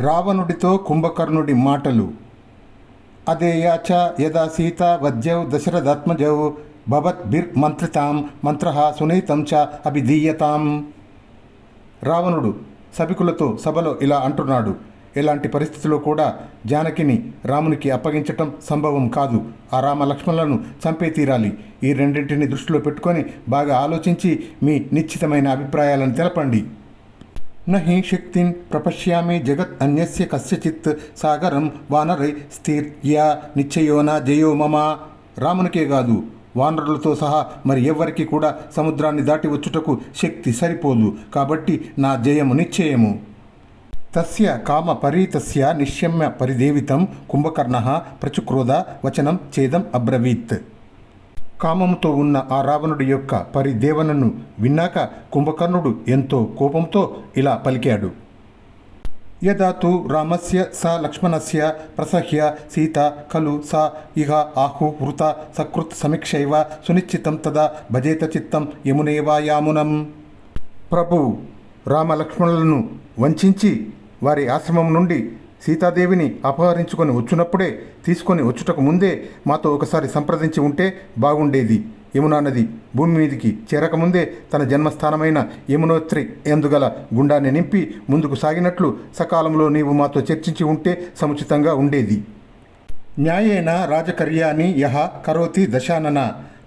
రావణుడితో కుంభకర్ణుడి మాటలు. అదేయాచ యదా సీత వద్యౌ దశరథాత్మజౌ భవద్భిర్మంత్రితాం మంత్రః సునీతం చ అభిధీయతాం. రావణుడు సభికులతో సభలో ఇలా అంటున్నాడు. ఎలాంటి పరిస్థితుల్లో కూడా జానకిని రామునికి అప్పగించటం సంభవం కాదు. ఆ రామ లక్ష్మణులను చంపే తీరాలి. ఈ రెండింటిని దృష్టిలో పెట్టుకొని బాగా ఆలోచించి మీ నిశ్చితమైన అభిప్రాయాలను తెలపండి. నహి శక్తిన్ ప్రపశ్యామి జగత్ అన్యస్య కస్యచిత్ సాగరం వానరై స్థిర్యా నిశ్చయోనా జయో మమ. రామునికే కాదు, వానరులతో సహా మరి ఎవ్వరికి కూడా సముద్రాన్ని దాటి వచ్చుటకు శక్తి సరిపోదు. కాబట్టి నా జయము నిశ్చయము. తస్య కామ పరీతస్య నిశ్యమ్య పరిదేవితం కుంభకర్ణః ప్రచుక్రోధ వచనం ఛేదం అబ్రవీత్. కామముతో ఉన్న ఆ రావణుడి యొక్క పరిదేవనను విన్నాక కుంభకర్ణుడు ఎంతో కోపంతో ఇలా పలికాడు. యదా తు రామస్య స లక్ష్మణస్య ప్రసహ్య సీత ఖలు సా ఇహ ఆహు వృత సకృత్ సమీక్షైవ సునిశ్చితం తదా భజేత చిత్తం యమునేవా యామునం. ప్రభు రామలక్ష్మణులను వంచించి వారి ఆశ్రమం నుండి సీతాదేవిని అపహరించుకొని వచ్చునప్పుడే తీసుకొని వచ్చుటకు ముందే మాతో ఒకసారి సంప్రదించి ఉంటే బాగుండేది. యమునా నది భూమి మీదికి చేరకముందే తన జన్మస్థానమైన యమునోత్రి ఎందుగల గుండాన్ని నింపి ముందుకు సాగినట్లు సకాలంలో నీవు మాతో చర్చించి ఉంటే సముచితంగా ఉండేది. న్యాయేన రాజకర్యాన్ని యహ కరోతి దశానన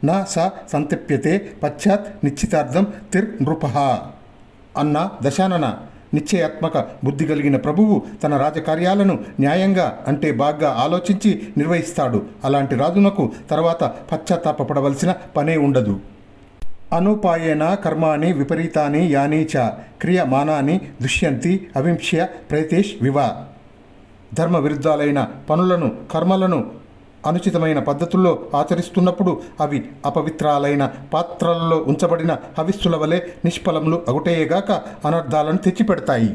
నా స సంతప్యతే పశ్చాత్ నిశ్చితార్థం తిర్ నృపః. అన్న దశానన, నిశ్చయాత్మక బుద్ధి కలిగిన ప్రభువు తన రాజకార్యాలను న్యాయంగా అంటే బాగా ఆలోచించి నిర్వహిస్తాడు. అలాంటి రాజునకు తర్వాత పశ్చాత్తాపపడవలసిన పనే ఉండదు. అనుపాయేన కర్మాణి విపరీతాని యాని చ క్రియమానాని దుష్యంతి అవింక్ష్య ప్రేతేష్ వివ. ధర్మ విరుద్ధాలైన పనులను కర్మలను అనుచితమైన పద్ధతుల్లో ఆచరిస్తున్నప్పుడు అవి అపవిత్రాలైన పాత్రలలో ఉంచబడిన హవిస్సుల వలె నిష్ఫలములు అగుటేయగాక అనర్థాలను తెచ్చిపెడతాయి.